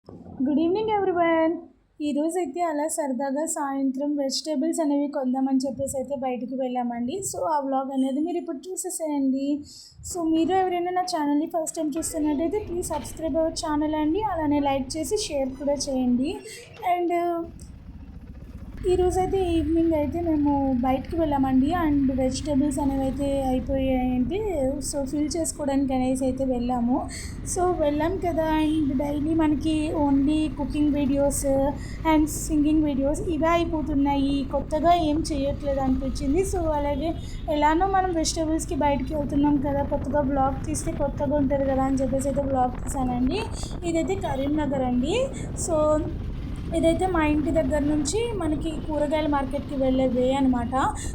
Good evening everyone. ఈరోజైతే అలా సరదాగా సాయంత్రం వెజిటేబుల్స్ అనేవి కొందామని చెప్పేసి అయితే బయటకు వెళ్ళామండి. సో ఆ వ్లాగ్ అనేది మీరు ఇప్పుడు చూసేసేయండి. సో మీరు ఎవరైనా నా ఛానల్ని ఫస్ట్ టైం చూస్తున్నట్టయితే ప్లీజ్ సబ్స్క్రైబ్ అవర్ ఛానల్ అండి. అలానే లైక్ చేసి షేర్ కూడా చేయండి. అండ్ ఈరోజైతే ఈవినింగ్ అయితే మేము బయటకు వెళ్ళామండి. అండ్ వెజిటేబుల్స్ అనేవి అయితే అయిపోయాయంటే సో ఫిల్ చేసుకోవడానికి అనేసి అయితే వెళ్ళాము. సో వెళ్ళాం కదా. అండ్ డైలీ మనకి only cooking videos and singing videos ఇవే అయిపోతున్నాయి. కొత్తగా ఏం చేయట్లేదు అనిపించింది. సో అలాగే ఎలానో మనం వెజిటేబుల్స్కి బయటకు వెళ్తున్నాం కదా, కొత్తగా బ్లాగ్ తీస్తే కొత్తగా ఉంటుంది కదా అని చెప్పేసి అయితే బ్లాగ్ తీసానండి. ఇదైతే కరీంనగర్ అండి. సో ఇదైతే మా ఇంటి దగ్గర నుంచి మనకి కూరగాయల మార్కెట్కి వెళ్ళే వే అనమాట.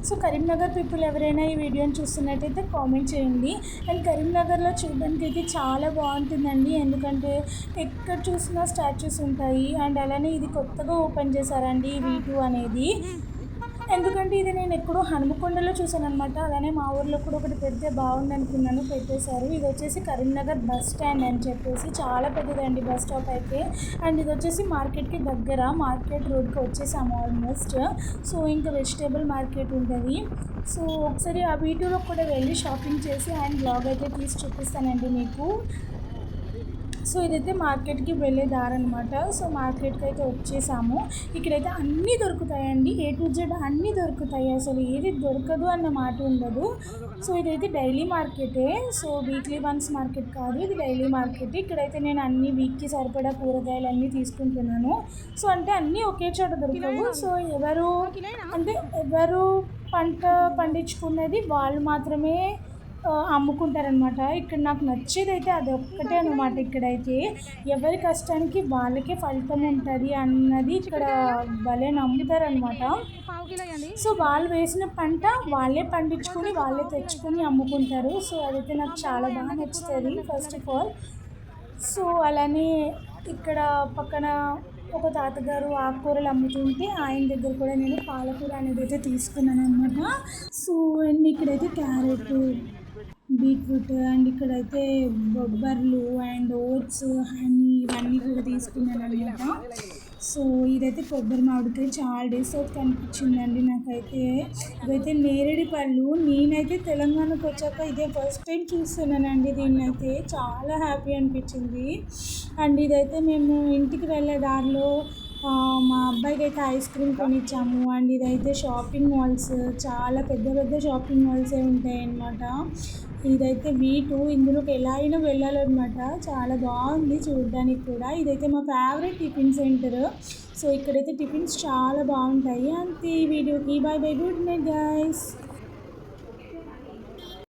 సో కరీంనగర్ పీపుల్ ఎవరైనా ఈ వీడియోని చూస్తున్నట్టయితే కామెంట్ చేయండి. అండ్ కరీంనగర్లో చూడడానికి అయితే చాలా బాగుంటుందండి. ఎందుకంటే ఎక్కడ చూసినా స్టాచ్యూస్ ఉంటాయి. అండ్ అలానే ఇది కొత్తగా ఓపెన్ చేశారండి V2 అనేది. ఎందుకంటే ఇది నేను ఎక్కడో హనుమకొండలో చూసాను అనమాట. అలానే మా ఊర్లో కూడా ఒకటి పెడితే బాగుంది అనుకున్నాను, పెట్టేశారు. ఇది వచ్చేసి కరీంనగర్ బస్ స్టాండ్ అని చెప్పేసి చాలా పెద్దదండి బస్ స్టాప్ అయితే. అండ్ ఇది వచ్చేసి మార్కెట్కి దగ్గర, మార్కెట్ రోడ్కి వచ్చేసాము ఆల్మోస్ట్. సో ఇంకా వెజిటేబుల్ మార్కెట్ ఉంటుంది. సో ఒకసారి ఆ వీడియోలో కూడా వెళ్ళి షాపింగ్ చేసి అండ్ బ్లాగ్ అయితే తీసి చూపిస్తానండి మీకు. సో ఇదైతే మార్కెట్కి వెళ్ళే దారి అనమాట. సో మార్కెట్కి అయితే వచ్చేసాము. ఇక్కడైతే అన్నీ దొరుకుతాయండి, A to Z అన్నీ దొరుకుతాయి. అసలు ఏది దొరకదు అన్న మాట ఉండదు. సో ఇదైతే డైలీ మార్కెటే. సో వీక్లీ వన్స్ మార్కెట్ కాదు, ఇది డైలీ మార్కెట్. ఇక్కడైతే నేను అన్ని వీక్కి సరిపడా కూరగాయలు అన్నీ తీసుకుంటున్నాను. సో అంటే అన్నీ ఒకే చోట దొరకవు. సో ఎవరు పంట పండించుకునేది వాళ్ళు మాత్రమే అమ్ముకుంటారనమాట. ఇక్కడ నాకు నచ్చేది అయితే అది ఒక్కటే అనమాట. ఇక్కడైతే ఎవరి కష్టానికి వాళ్ళకే ఫలితం ఉంటుంది అన్నది ఇక్కడ భలే నమ్ముతారనమాట. సో వాళ్ళు వేసిన పంట వాళ్ళే పండించుకొని వాళ్ళే తెచ్చుకొని అమ్ముకుంటారు. సో అదైతే నాకు చాలా బాగా నచ్చుతుంది ఫస్ట్ ఆఫ్ ఆల్. సో అలానే ఇక్కడ పక్కన ఒక తాతగారు ఆకుకూరలు అమ్ముతుంటే ఆయన దగ్గర కూడా నేను పాలకూర అనేది అయితే తీసుకున్నాను అనమాట. సో అండ్ ఇక్కడైతే క్యారెట్, బీట్రూట్ అండ్ ఇక్కడైతే బొబ్బర్లు అండ్ ఓట్స్, హనీ ఇవన్నీ కూడా తీసుకున్నాను అనమాట. సో ఇదైతే కొబ్బరి మామిడికాయ చాలా డేస్ అయితే కనిపించిందండి నాకైతే. ఇదైతే నేరేడి పళ్ళు. నేనైతే తెలంగాణకు వచ్చాక ఇదే ఫస్ట్ టైం చూస్తున్నానండి. దీన్నైతే చాలా హ్యాపీ అనిపించింది. అండ్ ఇదైతే మేము ఇంటికి వెళ్ళే దారిలో మా అబ్బాయికి అయితే ఐస్ క్రీమ్ కొనిచ్చాము. అండ్ ఇదైతే షాపింగ్ మాల్స్, చాలా పెద్ద పెద్ద షాపింగ్ మాల్సే ఉంటాయి అన్నమాట. ఇదైతే V2, ఇందులోకి ఎలా అయినా వెళ్ళాలన్నమాట. చాలా బాగుంది చూడడానికి కూడా. ఇదైతే మా ఫేవరెట్ టిఫిన్ సెంటర్. సో ఇక్కడైతే టిఫిన్స్ చాలా బాగుంటాయి. అంతే ఈ వీడియోకి. Bye bye, good night guys.